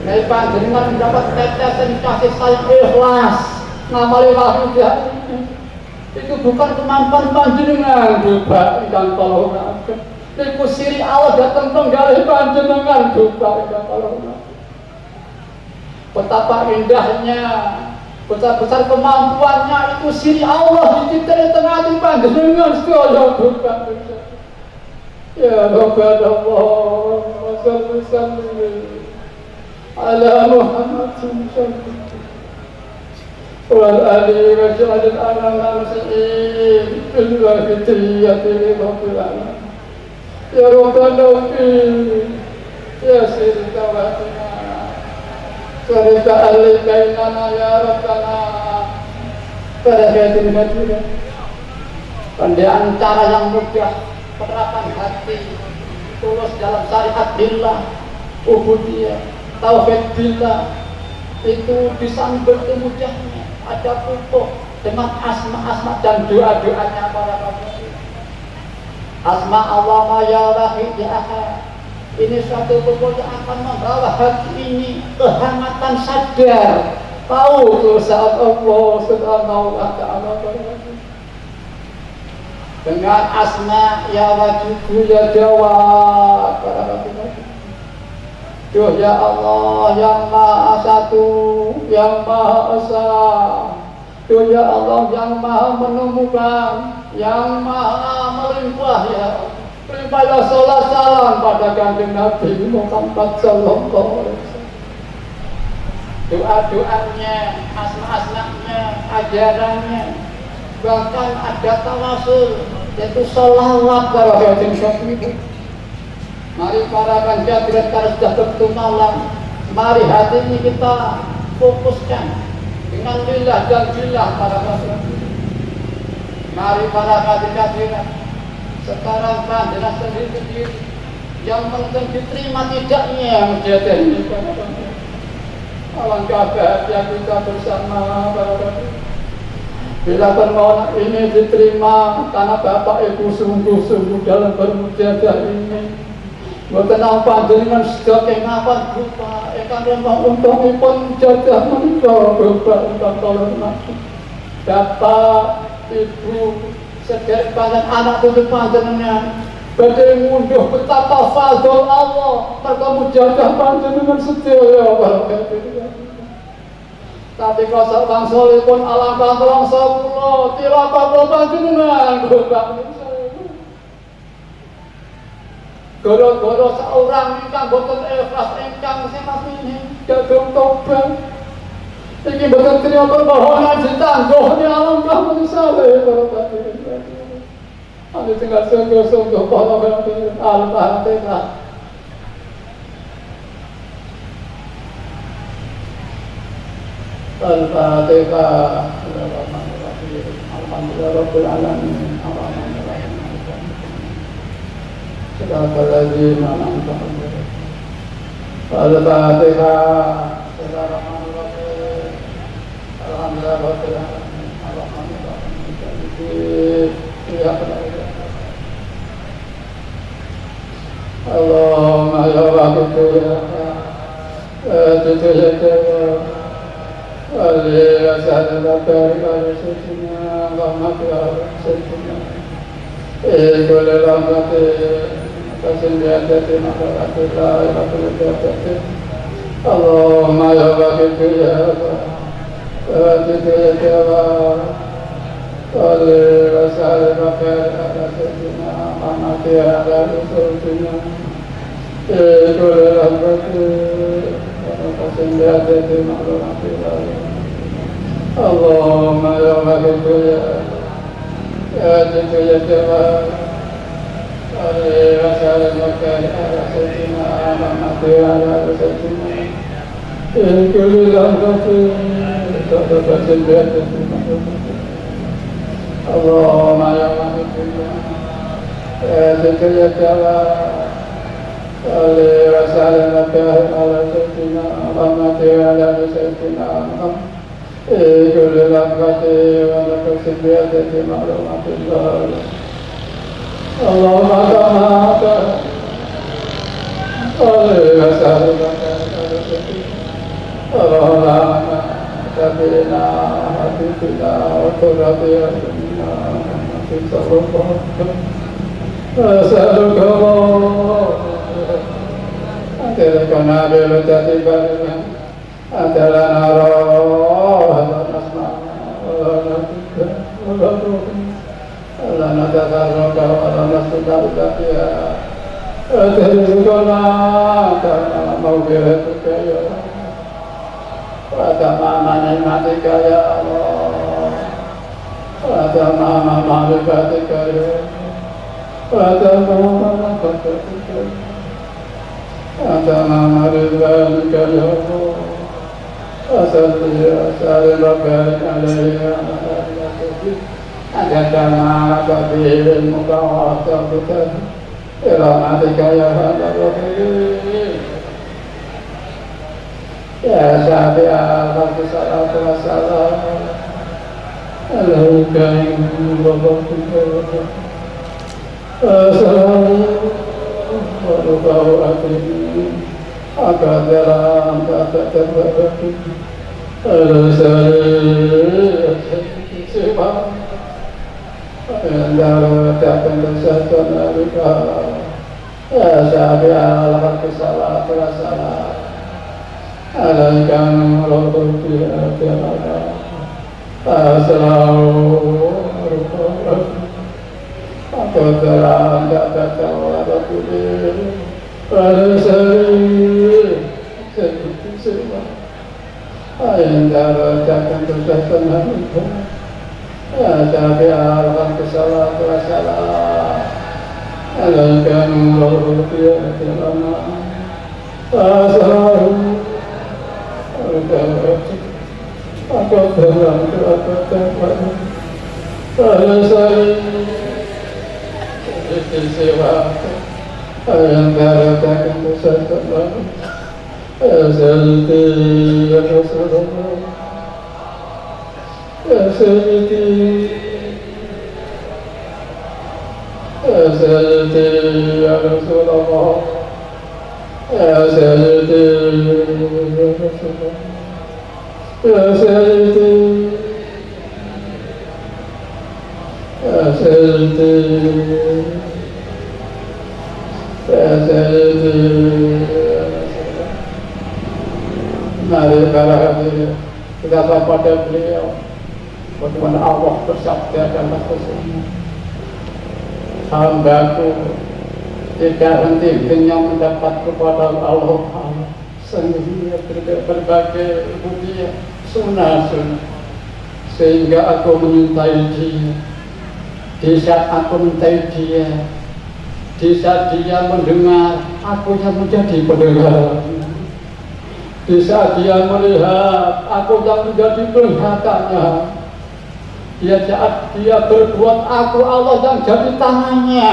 Dari panjenengan mendapat tetesan kasih sayang ikhlas, ngamali wahida itu bukan kemampuan panjenengan juga ikan tolongan. Itu siri Allah datang tenggali panjenengan juga ikan tolongan. Betapa indahnya, besar kemampuannya itu siri Allah diciptai di tengah hati panjenengan sedaya bukan. Ya Rabbana Allah sallallahu ala Muhammad sallallahu wal ali wa ja'al al-amama muslimin illa fitiyati rabbil alamin. Ya Rabbana ya sirri tawatina Sarita al-kainana ya Rabbana Barakatin hati. Pendiaan cara yang mudah, penerapan hati tulus dalam syariat billah, ubudiyah, tauhid billah itu disambut kemudahnya. Ada pupuk dengan asma-asma dan doa-doanya para nabi. Asma Allah ya Wahid ya Ahad. Ini suatu pupuk yang akan membawa hati ini kehangatan sadar, tahu tuh saat Allah Subhanahu wa taala dengan asma ya Wajibu ya Jawad para nabi. Duh ya Allah yang Maha Satu, yang Maha Esa. Duh ya Allah yang Maha Menemukan, yang Maha Melimpah ya Allah. Berikanlah salat salam pada Kanjeng Nabi Muhammad sallallahu alaihi wasallam. Doa-doanya, asma-asmanya, ajarannya, bahkan ada tawasul yaitu sholawat para Kanjeng Nabi. Mari para kanjeng kita sudah bertemu malam. Mari hati ini kita fokuskan dengan lillah dan billah para kanjeng. Mari para kanjeng sekarang panjenengan sendiri yang penting diterima tidaknya menjadi ini para kanjeng. Alangkah bahagia kita bersama para kanjeng. Bila permohonan ini diterima karena Bapak Ibu sungguh-sungguh dalam bermujadah ini. Berkenal panjenengan sedaya ngapan rupa ingkang remah untungipun jadah menika Bapak ingkang tolong mati. Bapak, Ibu, sedherek panjenengan anak cucu panjenengan badhe ngunduh betapa fadl Allah merga jadah panjenengan sedaya para tapi kalau wangsulipun alangkah telongso kula tirata panjenengan Bapak. Goro-goro seorang ingkang boten ikhlas ingkang semapine gadung tobat. Iki boten trima permohonan ditangguh alangkah menisale para panjenengan. Ane tinggal sungguh-sungguh para panjenengan Al-Fatihah. Al-Fatihah. Alhamdulillah Rabbil Alamin. Ar-Rahmanir-Rahim. Shiratal ladzina an'amta 'alaihim. Al-Fatihah. Bismillahirrahmanirrahim. Alhamdulillah Rabbil Alamin. Ar-Rahmanir-Rahim. Iyyaka na'budu wa Allahumma ya Rabbi ya Ali asal bakari ala sayyidina Muhammad ya sayyidina Ikul rahmati Kasim biadati mahalatullah ila kulli biadati Allahumma ya Rabbi ya Ali asal bakari ala sayyidina Muhammad ya sayyidina Ikul rahmati Kasim biadati mahalatullah Allahumma ya Rabbi ya Jika ya Jawa Asal Makkah ala sayyidina Muhammad ala sayyidina Kulli lahzati Taqabatin bi'adati Allahumma ya Rabbi ya Jika ya Jawa Asal Makkah ala sayyidina Muhammad ala sayyidina Muhammad كل لحظة ونفس بيدك معلومة الله اللهم كما وسهلك اللهم سبينا حبيبنا وقرة أعيننا في صلوات أسألك الله أن تلقنا بلدة بلدنا أنت لنا روح ولا نسمع ولا نتكلم ولا نؤمن ولا نتفرق ولا نستطيع فيها ترزقنا كما مغفرتك يا رب وتمام نعمتك يا الله وتمام معرفتك يا رب وتمام محبتك وتمام رضوانك يا الله Asal bakar alaiya ada kama kabil mukawata kita iramatika ya Rabbi ya Syafi'a Rabbi salatu wassalam alaika wabarakatuh assalamu warahmatullahi Akadaran kata terbaik Al-Sari Sifat Andara takkan bersatuan alika Ya Syafi'al Haqi salat wa salat Alaikam Rabbiyat ya Allah Assalamualaikum Akadaran kata terbaik Al-Sari Sifat Andara takkan bersatuan alika Ya Syafi'al Haqi salat wa salat Alaika nurul qiyamati lana Assalamu alaikum Aku telah terdapat Al-Sari Sewa Antara takkan bersatuan Al-Sari Ya Rasulullah Al-Sari As'alti ya Rasulullah As'alti ya Rasulullah As'alti As'alti As'alti ya Rasulullah Mari para hadirin kita pada beliau bagaimana Allah bersabda dalam Al-Quran Hambaku tidak henti-hentinya mendapat kepada Allah Ta'ala sendiri berbagai ujian sunnah-sunnah sehingga aku menyintai dia. Di saat aku mencintai dia, di saat dia mendengar, aku yang menjadi pendengar. Di saat dia melihat aku yang menjadi kelihatannya, di saat dia berbuat aku Allah yang jadi tangannya.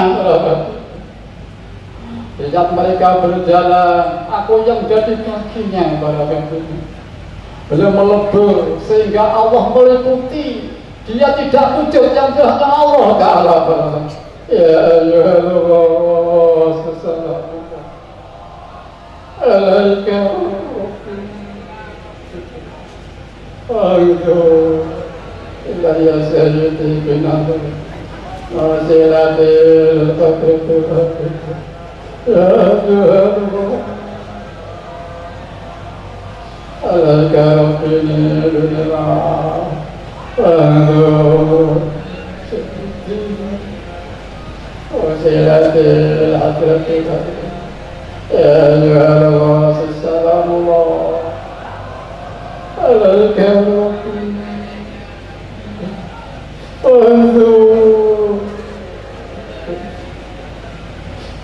Di saat mereka berjalan, aku yang jadi kakinya. Beliau melebur sehingga Allah meliputi. Dia tidak wujud yang hanya Allah Ta'ala. Ya Allah, sesama alaika Aduh, ya Sayyidi bin Abdul Masiratil Fatriqul Ya Allah alaika Rabbini dunillah Aduh Masiratil Fatriqul Ya Allah, Assalamuallah عليك ربي وانظر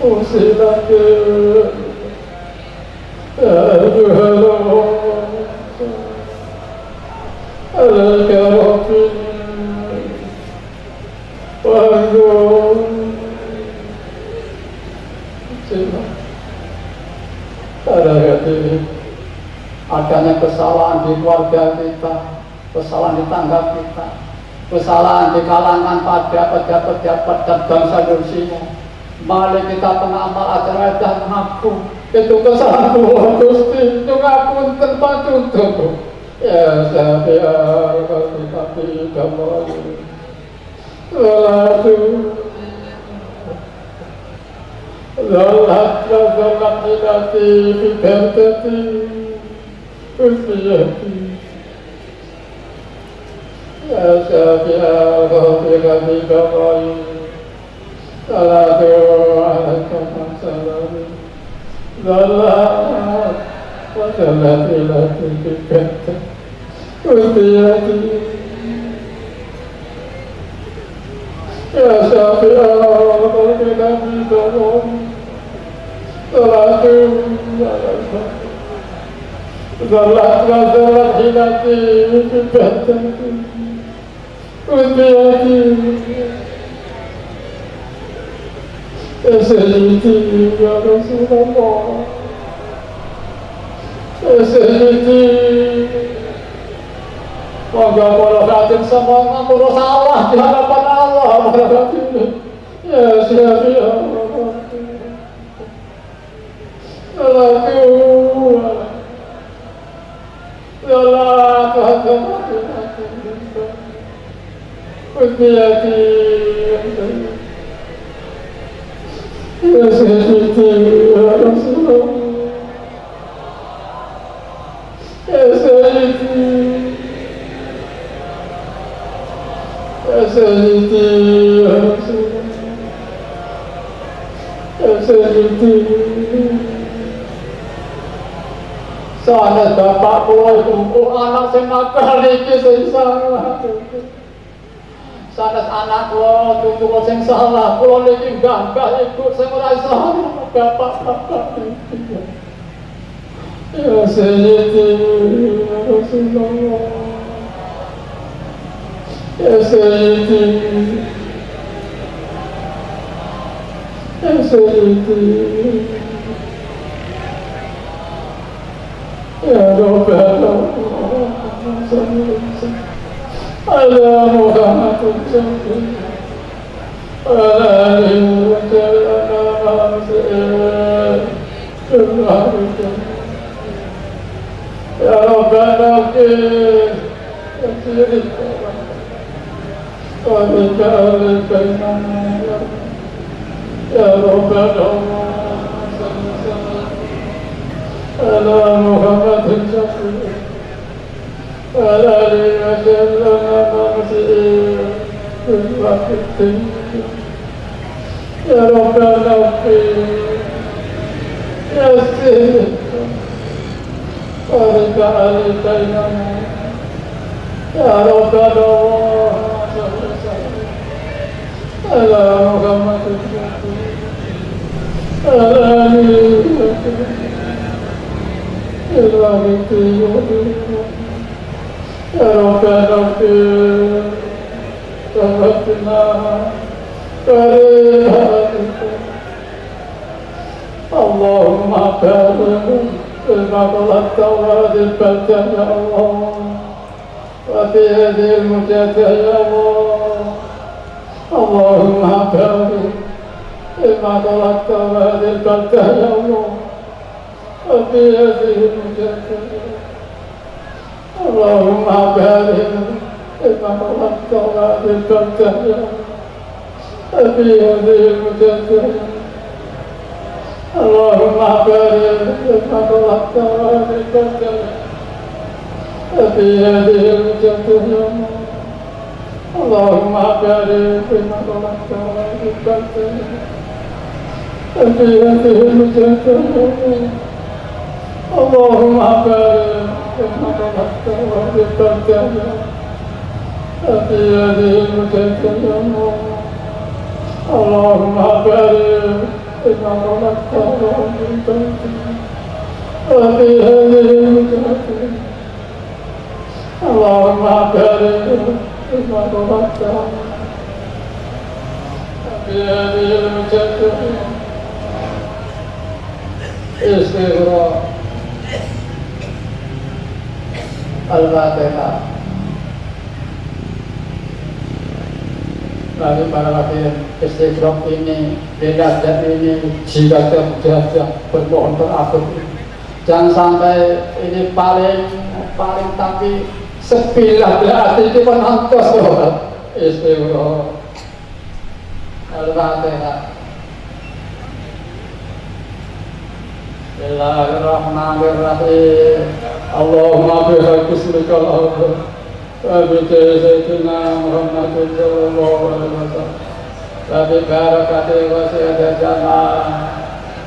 وصلك يا أيها الناس عليك ربي وانظر adanya kesalahan di keluarga kita, kesalahan di tangga kita, kesalahan di kalangan pada pejabat-pejabat dan bangsa Indonesia. Mari kita pengamal acara dan mengaku itu kesalahan Gusti, itu ngapunten patuntun. Ya saya tapi kembali. Lalu Zolat hilati fibertati Usiyati Ya Syafi'ah Rafiqa Bikawai Salatu Alaikum Salami Zolat hilati fibertati Usiyati Ya Syafi'ah Rafiqa Bikawai Salatu Alaikum Zolat hilati fibertati Usiyati Ya Sayyidi Ya Rasulullah Ya Sayyidi Moga para hadirin semua ngaku salah di hadapan Allah. Ya Syafi'ah Ya Sayyidi Ya Rasulullah Ya Sayyidi Ya Sayyidi Ya Rasulullah Ya Sayyidi Sanes bapak kula iku anak sing nakal iki sing salah. Sanes anak kula tuwa sing salah, kula niki gambah ibu sing ora iso bapak-bapak iki. Ya Sayyidi Ya Rasulullah Ya Sayyidi Ya Sayyidi Ya Rabbana ala Muhammadin ala alihi wa sallam Ya Rabbana Ya Sayyidi Ya Rabbana على محمد الشفيع على آله وسلم مرسئين بالوقت يا رب نغفر يا سيد بارك علينا يا رب الله على محمد الشفيع على آله وسلم Ya Ya Rabbana Rabbana Allahumma barik lima talabta wa hadhihi al-baldah ya Allah wa fi hadhihi al-mujahdah ya Allah Allahumma barik lima talabta wa hadhihi al-baldah ya Allah wa fi hadhihi al-mujahdah ya Allah Allahumma barik lima talabta wa hadhihi al-baldah ya Allah wa fi hadhihi al-mujahdah ya Allah Allahumma barik lima talabta wa hadhihi al-baldah fi hadhihi al-mujahdah ya Allah Allahumma barik lima talabta wa hadhihi al-baldah fi hadhihi al-mujahdah ya Allah Allahumma barik lima talabta wa hadhihi al-baldah fi hadhihi al-mujahdah ya Allah Allahumma barik lima talabta wa hadhihi al-baldah fi hadhihi al-mujahdah Allahumma barik lima talabta fi hadhihi al-mujahdah Istighfar Al-Fatihah. Lalu para latihan istighfar ini, derajat ini, jika sudah bermohon terakhir, jangan sampai ini paling tapi sebilah hati itu menantos istighfar Al-Fatihah. Bismillahirrahmanirrahim. Allahumma bihaqqi ismikal a'zam wa bi sayyidina Muhammadin sallallahu alaihi wasallam wa bi barakati wasiyyati jamaah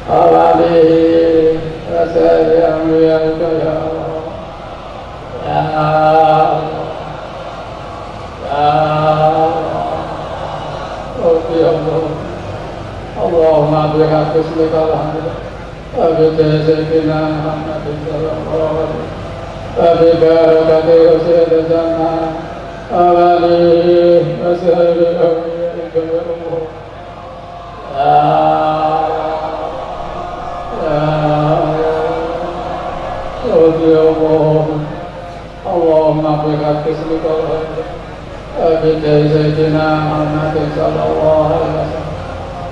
awalihi wa sayyidina ya Allah ya Allah ya Allah Allahumma bihaqqi ismikal a'zam Abi Sayyidina Muhammad sallallahu alaihi wasallam Abi barakati wasiyyati jannah awalihi wa sahbihi awliyaika ya Allah ya Allah Allahumma bihaqqi ismikal a'zam Abi Sayyidina Muhammad sallallahu alaihi wasallam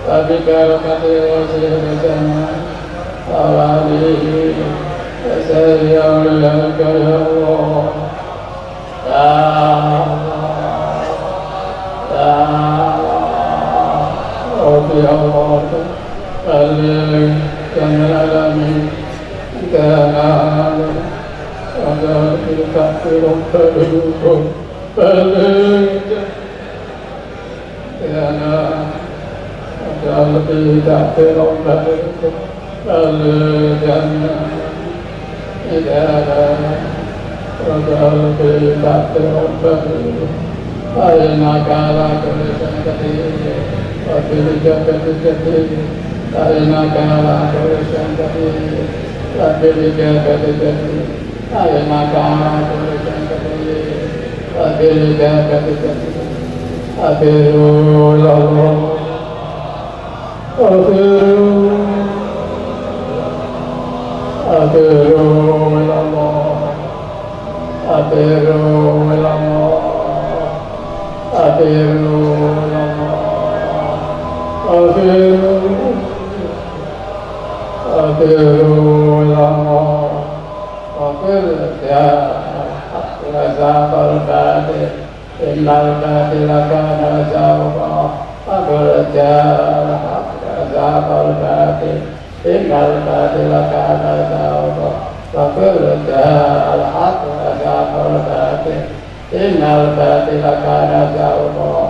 Abi barakati wasiyyati jannah awalihi wa sahbihi awliyaika ya Allah ya Allah ya Allah Al-Alamin Al-Alamin Al-Alamin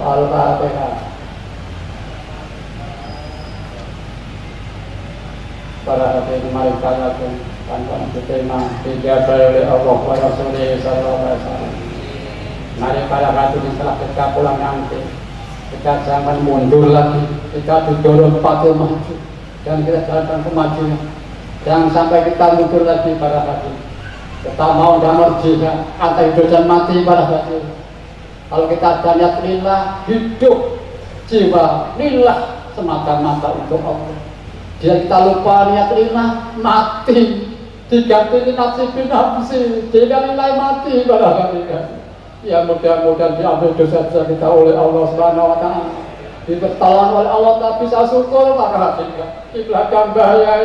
Al-Alamin Para hadirin mari kita tanpa diterima dijaga oleh Allah wa Rasulullah sallallahu alaihi wasallam. Mari para hadirin setelah kita pulang nanti kita jangan mundur lagi, kita didorong pakai maju dan kita jalankan kemajuan. Jangan sampai kita mundur lagi pada hati. Kita mau damar jihad antara hidup dan mati pada hati. Kalau kita ada niat lillah, hidup jiwa lillah semata-mata untuk Allah. Jika kita lupa niat lillah, mati diganti nafsi binafsi, jika nilai mati pada hati. Ya mudah-mudahan diambil dosa-dosa kita oleh Allah Subhanahu wa Ta'ala, dibertalan oleh Allah, tak bisa syukur pada hati. Di belakang bahaya,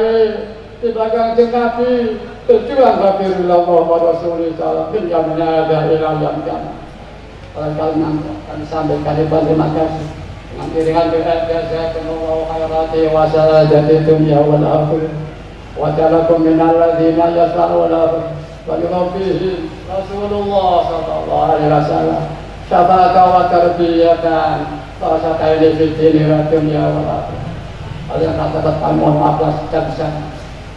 di belakang Nabi, tujuan Rasulullah Muhammad Rasulullah yang ada ilah yang jannah. Kalian kami sampaikan terima kasih. Nanti dengan doa jazakumullahu khairati wa sadati dunya wal akhirah. Wa ja'alakum minal ladzina yas'aluna wa yurabbihi Rasulullah sallallahu alaihi wasallam. Syafa'aka wa tarbiyatan wa satayni fid dunya wal akhirah. Kalian kata-kata mohon maaf sebesar.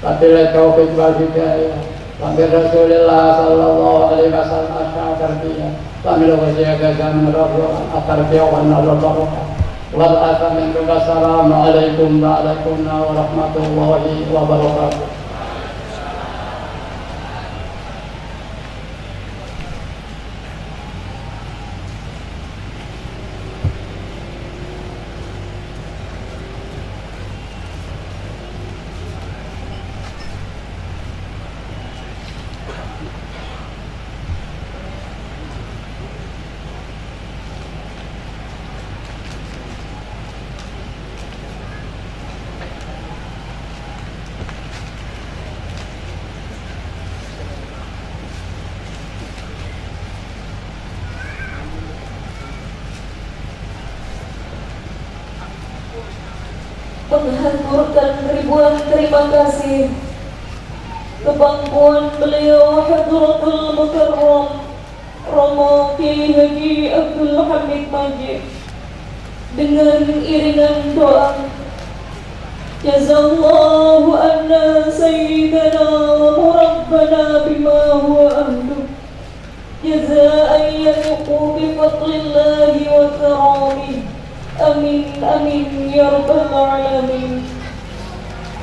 Wabillahi taufiq wal hidayah. Wa bi Rasulillah sallallahu alaihi wasallam asy-syafa'iyah. Wa min wajhika zaman rabbul at-tarbiyah wa an-nadhar. Wal assalamu alaikum wa warahmatullahi wabarakatuh. Menghaturkan ribuan terima kasih kepangkuan beliau Hadratul Mukarram Romo Kiai Haji Abdul Hamid Majid dengan iringan doa. Jazallahu anna sayyidana wa murabbana bima huwa ahlu jazaan yanuqu bi fadlillahi wa karamih. Amin amin ya rabbal alamin.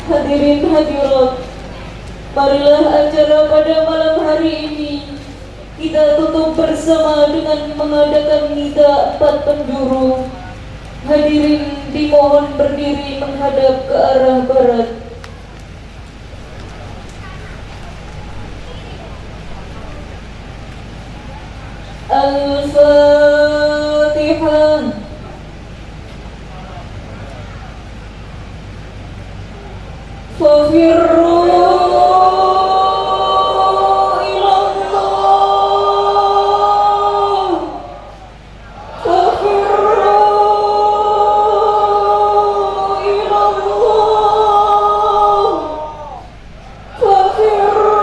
Hadirin hadirat, marilah acara pada malam hari ini kita tutup bersama dengan mengadakan nida 4 penjuru. Hadirin dimohon berdiri menghadap ke arah barat. Al-Fatihah. Fafirru ilallah, fafirru ilallah, fafirru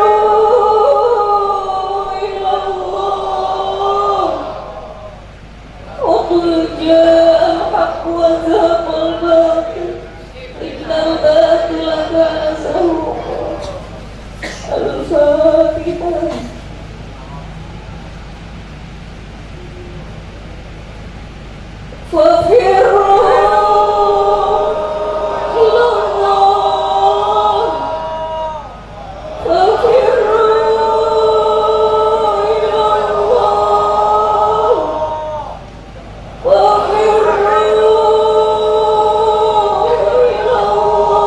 ilallah. Wa qul ja'al haqqu wa zahaqal batil. Al-Fatihah. Fafirru ilallah, fafirru ilallah, fafirru ilallah.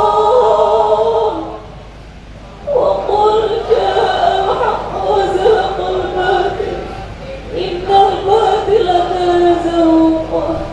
Wa qul ja'al haqqu wa zahaqal batil. Innal batila kana zahuqa.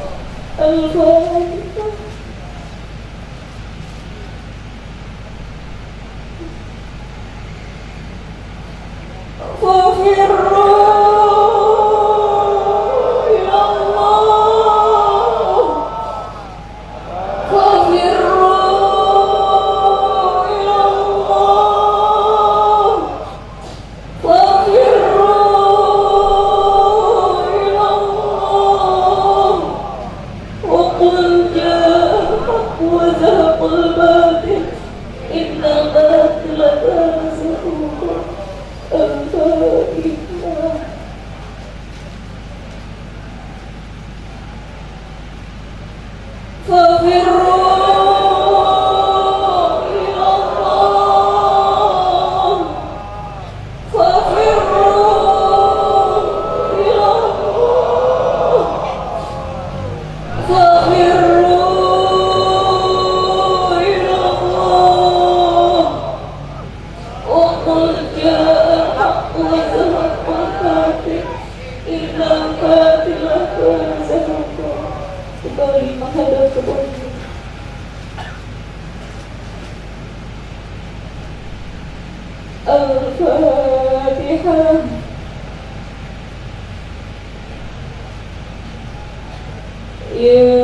Inna fatilah kezamanku kembali menghadap kebunmu. Al-Fatihah. Ya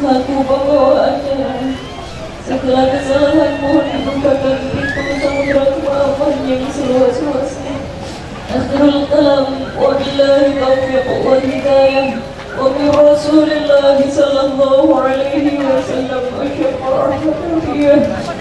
selaku pembawa acara. Segala kesalahan mohon dibukakan pintu samudera kemaafan yang seluas-luasnya. Akhirul kalam, wabillahi taufiq wal hidayah, wa bi Rasulillah sallallahu alaihi wasallam asyqa rahmatullah.